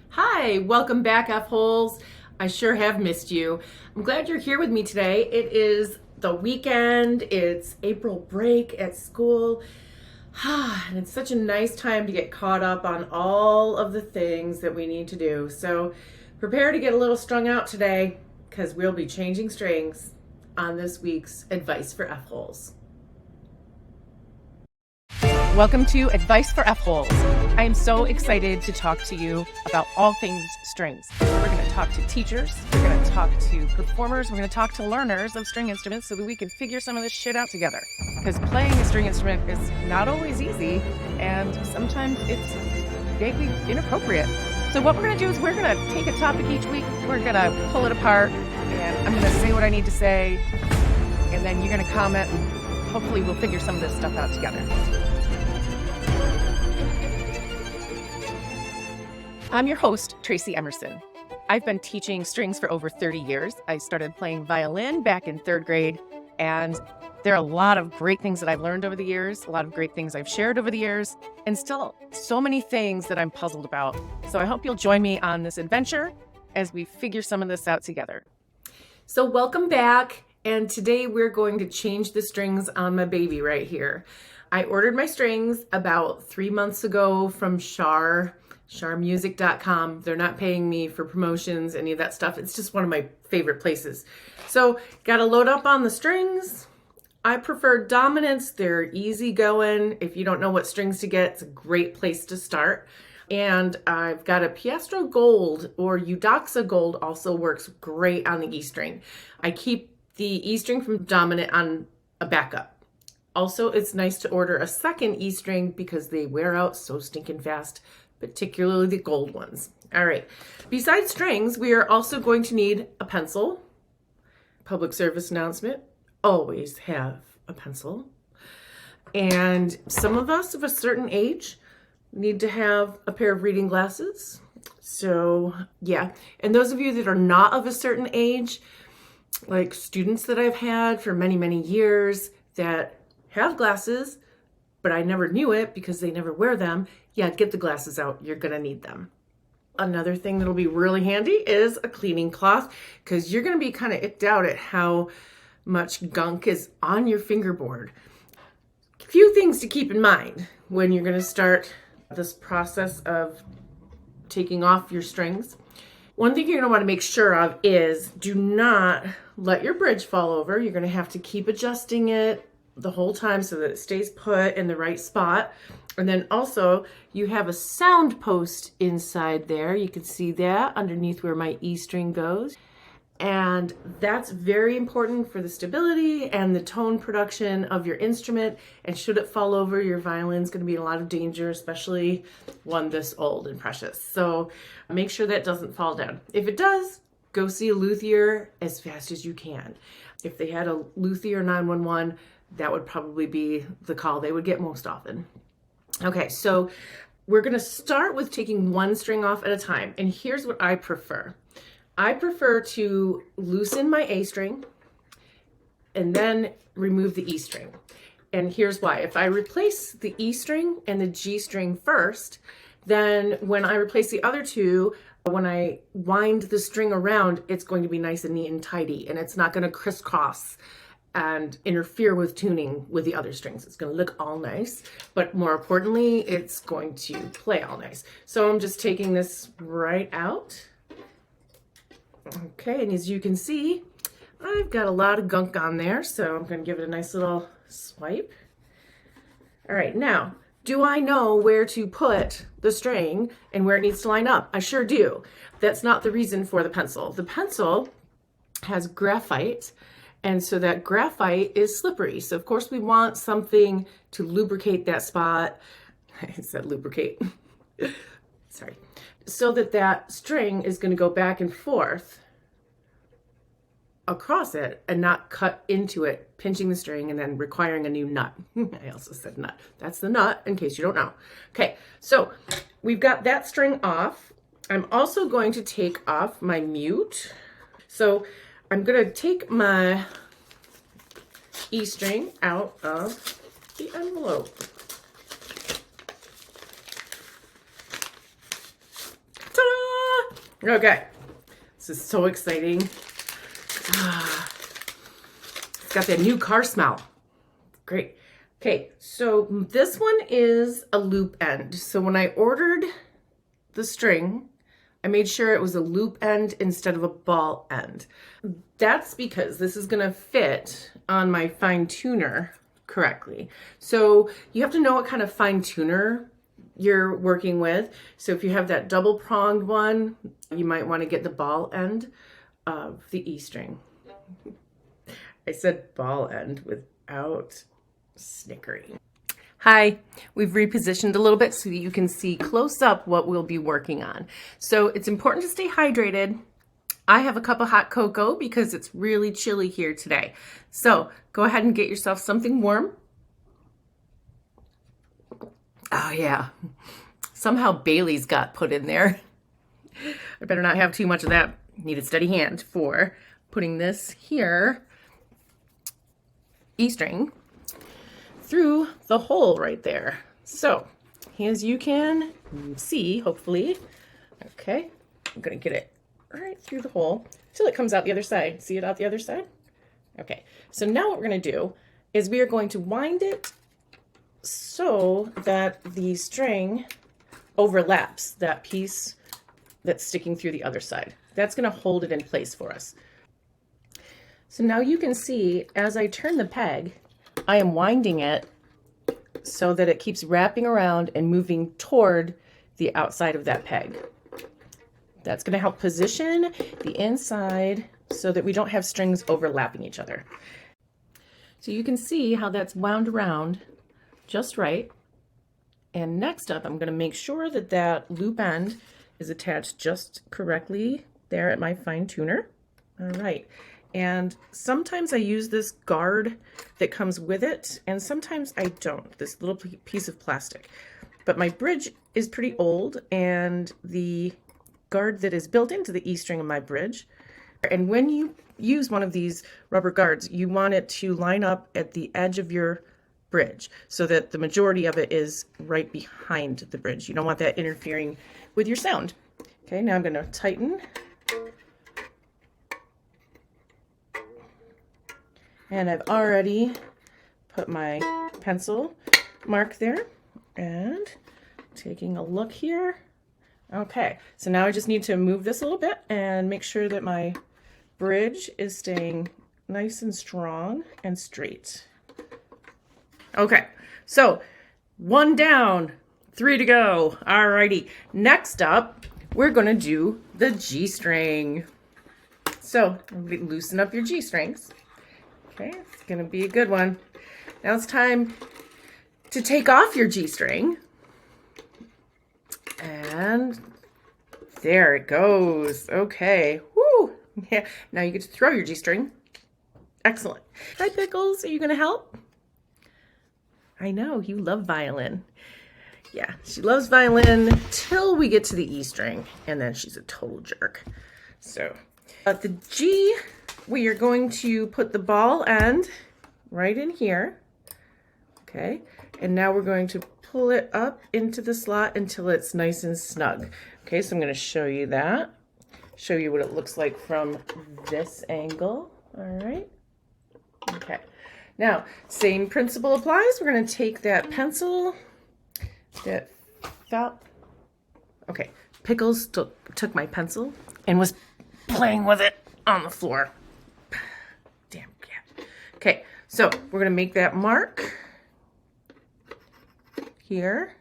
Hi, welcome back, F-holes. I sure have missed you. I'm glad you're here with me today. It is the weekend, it's April break at school, and it's such a nice time to get caught up on all of the things that we need to do. So prepare to get a little strung out today because we'll be changing strings on this week's Advice for F-holes. Welcome to Advice for F-holes. I am so excited to talk to you about all things strings. We're going to talk to teachers, we're going to talk to performers, we're going to talk to learners of string instruments so that we can figure some of this shit out together. Because playing a string instrument is not always easy, and sometimes it's vaguely inappropriate. So what we're going to do is we're going to take a topic each week, we're going to pull it apart, and I'm going to say what I need to say, and then you're going to comment, and hopefully we'll figure some of this stuff out together. I'm your host, Tracy Emerson. I've been teaching strings for over 30 years. I started playing violin back in third grade, and there are a lot of great things that I've learned over the years, a lot of great things I've shared over the years, and still so many things that I'm puzzled about. So I hope you'll join me on this adventure as we figure some of this out together. So welcome back, and today we're going to change the strings on my baby right here. I ordered my strings about 3 months ago from Shar. Sharmusic.com. They're not paying me for promotions, any of that stuff. It's just one of my favorite places. So got to load up on the strings. I prefer Dominants. They're easy going. If you don't know what strings to get, it's a great place to start. And I've got a Pirastro Gold, or Eudoxa Gold also works great on the E string. I keep the E string from Dominant on a backup. Also, it's nice to order a second E string because they wear out so stinking fast, particularly the gold ones. All right. Besides strings, we are also going to need a pencil. Public service announcement, always have a pencil. And some of us of a certain age need to have a pair of reading glasses. So yeah, and those of you that are not of a certain age, like students that I've had for many, many years that have glasses, but I never knew it because they never wear them. Yeah, get the glasses out. You're going to need them. Another thing that'll be really handy is a cleaning cloth because you're going to be kind of icked out at how much gunk is on your fingerboard. A few things to keep in mind when you're going to start this process of taking off your strings. One thing you're going to want to make sure of is do not let your bridge fall over. You're going to have to keep adjusting it the whole time so that it stays put in the right spot. And then also you have a sound post inside there. You can see that underneath where my E string goes. And that's very important for the stability and the tone production of your instrument. And should it fall over, your violin's going to be in a lot of danger, especially one this old and precious. So make sure that doesn't fall down. If it does, go see a luthier as fast as you can. If they had a luthier 911, that would probably be the call they would get most often. Okay, so we're going to start with taking one string off at a time. And here's what I prefer. I prefer to loosen my A string and then remove the E string. And here's why. If I replace the E string and the G string first, then when I replace the other two, when I wind the string around, it's going to be nice and neat and tidy, and it's not going to crisscross and interfere with tuning with the other strings. It's going to look all nice, but more importantly, it's going to play all nice. So I'm just taking this right out. Okay, and as you can see, I've got a lot of gunk on there, so I'm going to give it a nice little swipe. All right, now, do I know where to put the string and where it needs to line up? I sure do. That's not the reason for the pencil. The pencil has graphite, and so that graphite is slippery. So of course we want something to lubricate that spot. I said lubricate. Sorry. So that string is going to go back and forth across it and not cut into it, pinching the string and then requiring a new nut. I also said nut. That's the nut in case you don't know. Okay, so we've got that string off. I'm also going to take off my mute. So I'm going to take my E string out of the envelope. Ta-da! Okay, this is so exciting. It's got that new car smell. Great. Okay, so this one is a loop end. So when I ordered the string, I made sure it was a loop end instead of a ball end. That's because this is gonna fit on my fine tuner correctly. So you have to know what kind of fine tuner you're working with. So if you have that double pronged one, you might want to get the ball end of the E string. I said ball end without snickering. Hi, we've repositioned a little bit so that you can see close up what we'll be working on. So it's important to stay hydrated. I have a cup of hot cocoa because it's really chilly here today. So go ahead and get yourself something warm. Oh yeah, somehow Bailey's got put in there. I better not have too much of that. Need a steady hand for putting this here, E string, through the hole right there. So as you can see, hopefully, okay, I'm gonna get it right through the hole till it comes out the other side. See it out the other side? Okay, so now what we're gonna do is we are going to wind it so that the string overlaps that piece that's sticking through the other side. That's gonna hold it in place for us. So now you can see as I turn the peg, I am winding it so that it keeps wrapping around and moving toward the outside of that peg. That's gonna help position the inside so that we don't have strings overlapping each other. So you can see how that's wound around just right. And next up, I'm gonna make sure that that loop end is attached just correctly there at my fine tuner. All right. And sometimes I use this guard that comes with it, and sometimes I don't, this little piece of plastic. But my bridge is pretty old, and the guard that is built into the E string of my bridge. And when you use one of these rubber guards, you want it to line up at the edge of your bridge so that the majority of it is right behind the bridge. You don't want that interfering with your sound. Okay, now I'm going to tighten. And I've already put my pencil mark there and taking a look here. Okay, so now I just need to move this a little bit and make sure that my bridge is staying nice and strong and straight. Okay, so 1 down, 3 to go. Alrighty, next up, we're gonna do the G string. So loosen up your G strings. Okay, it's gonna be a good one. Now it's time to take off your G string. And there it goes. Okay, whoo. Yeah, now you get to throw your G string. Excellent. Hi, Pickles, are you gonna help? I know, you love violin. Yeah, she loves violin till we get to the E string, and then she's a total jerk. So, at the G, we are going to put the ball end right in here. Okay, and now we're going to pull it up into the slot until it's nice and snug. Okay, so I'm going to show you that. Show you what it looks like from this angle. All right. Okay. Now, same principle applies. We're going to take that pencil that felt. Okay, Pickles took my pencil and was playing with it on the floor. Damn cat. Okay, so we're going to make that mark here.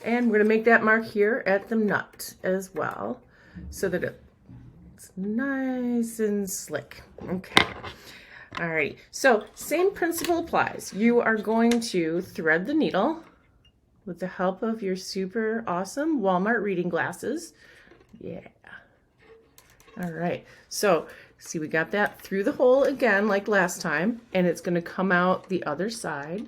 And we're going to make that mark here at the nut as well so that it's nice and slick. Okay. All right, so same principle applies. You are going to thread the needle with the help of your super awesome Walmart reading glasses. Yeah. All right, so see, we got that through the hole again like last time, and it's going to come out the other side.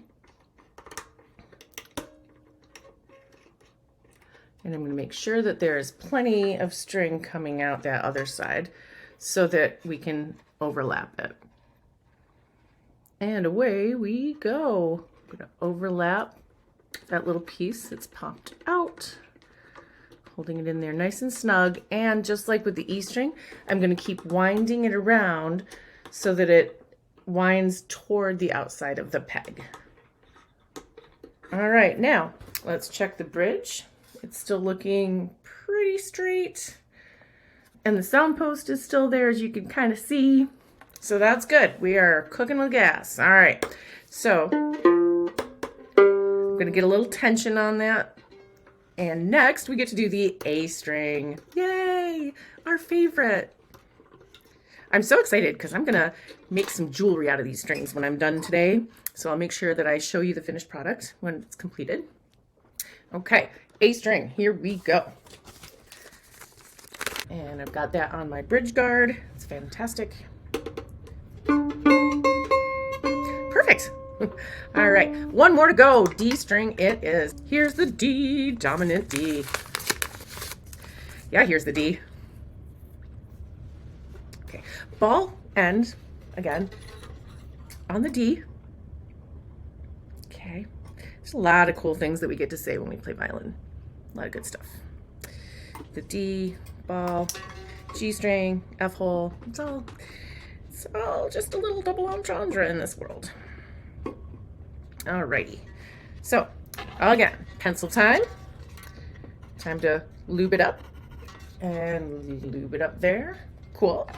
And I'm going to make sure that there is plenty of string coming out that other side so that we can overlap it. And away we go. I'm going to overlap that little piece that's popped out. holding it in there nice and snug. And just like with the E string, I'm going to keep winding it around so that it winds toward the outside of the peg. All right, now let's check the bridge. It's still looking pretty straight. And the sound post is still there, as you can kind of see. So that's good. We are cooking with gas. All right, so I'm gonna get a little tension on that. And next we get to do the A string. Yay, our favorite. I'm so excited because I'm gonna make some jewelry out of these strings when I'm done today. So I'll make sure that I show you the finished product when it's completed. Okay, A string, here we go. And I've got that on my bridge guard. It's fantastic. Perfect. All right, one more to go. D string it is. Here's the D, dominant D. Yeah, here's the D. Okay, ball end, again, on the D. Okay, there's a lot of cool things that we get to say when we play violin. A lot of good stuff. The D, ball, G string, F hole. It's all just a little double entendre in this world. Alrighty. So, again, pencil time. Time to lube it up. And lube it up there. Cool.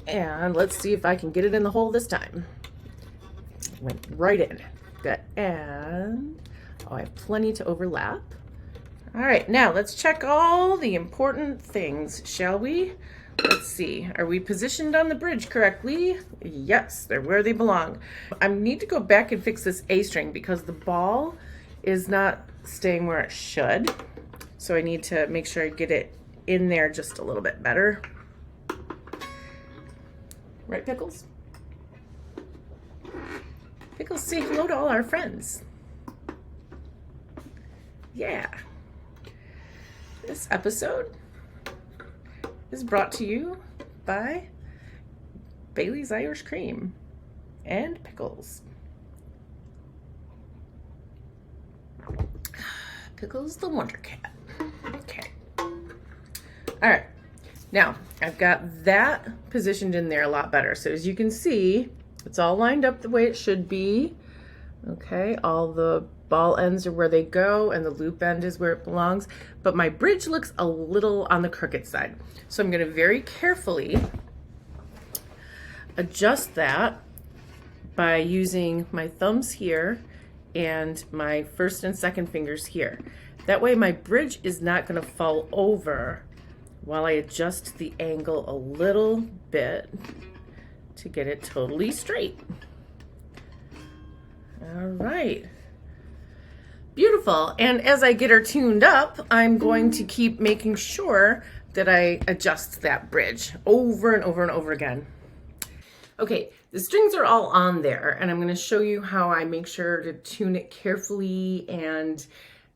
And let's see if I can get it in the hole this time. Went right in. Good. And, oh, I have plenty to overlap. All right, now let's check all the important things, shall we? Let's see, are we positioned on the bridge correctly? Yes, they're where they belong. I need to go back and fix this A string because the ball is not staying where it should. So I need to make sure I get it in there just a little bit better. Right, Pickles? Pickles, say hello to all our friends. Yeah. This episode is brought to you by Bailey's Irish Cream and Pickles. Pickles the Wonder Cat. Okay. All right. Now, I've got that positioned in there a lot better. So as you can see, it's all lined up the way it should be. Okay, all the ball ends are where they go and the loop end is where it belongs, but my bridge looks a little on the crooked side. So I'm going to very carefully adjust that by using my thumbs here and my first and second fingers here. That way my bridge is not going to fall over while I adjust the angle a little bit to get it totally straight. All right. Beautiful. And as I get her tuned up, I'm going to keep making sure that I adjust that bridge over and over and over again. Okay, the strings are all on there, and I'm going to show you how I make sure to tune it carefully and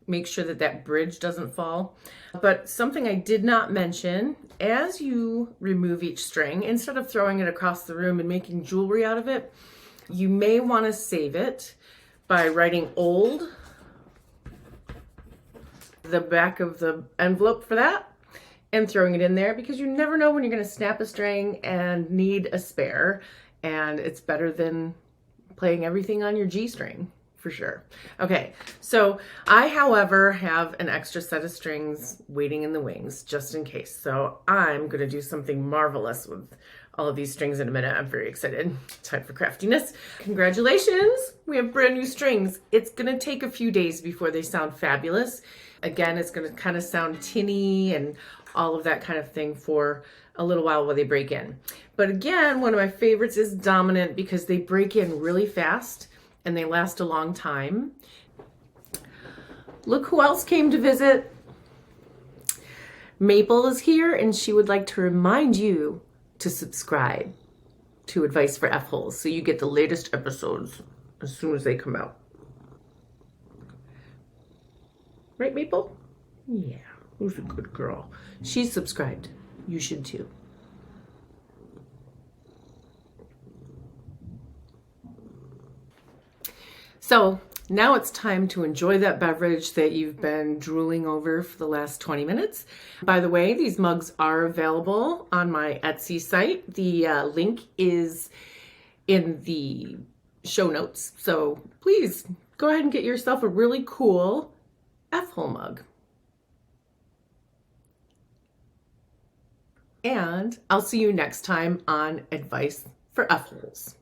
make sure that that bridge doesn't fall. But something I did not mention, as you remove each string, instead of throwing it across the room and making jewelry out of it, you may want to save it by writing old, the back of the envelope for that, and throwing it in there, because you never know when you're going to snap a string and need a spare, and it's better than playing everything on your G string, for sure. Okay, so I, however, have an extra set of strings waiting in the wings, just in case. So I'm going to do something marvelous with all of these strings in a minute. I'm very excited. Time for craftiness. Congratulations, we have brand new strings. It's going to take a few days before they sound fabulous. Again, it's going to kind of sound tinny and all of that kind of thing for a little while they break in. But again, one of my favorites is Dominant because they break in really fast and they last a long time. Look who else came to visit. Maple is here and she would like to remind you to subscribe to Advice for F-Holes so you get the latest episodes as soon as they come out. Right, Maple? Yeah, who's a good girl? She's subscribed. You should too. So Now it's time to enjoy that beverage that you've been drooling over for the last 20 minutes. By the way, these mugs are available on my Etsy site. The link is in the show notes. So please go ahead and get yourself a really cool F-hole mug. And I'll see you next time on Advice for F-holes.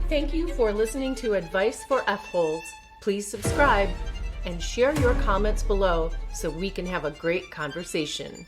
Thank you for listening to Advice for F-holes. Please subscribe and share your comments below so we can have a great conversation.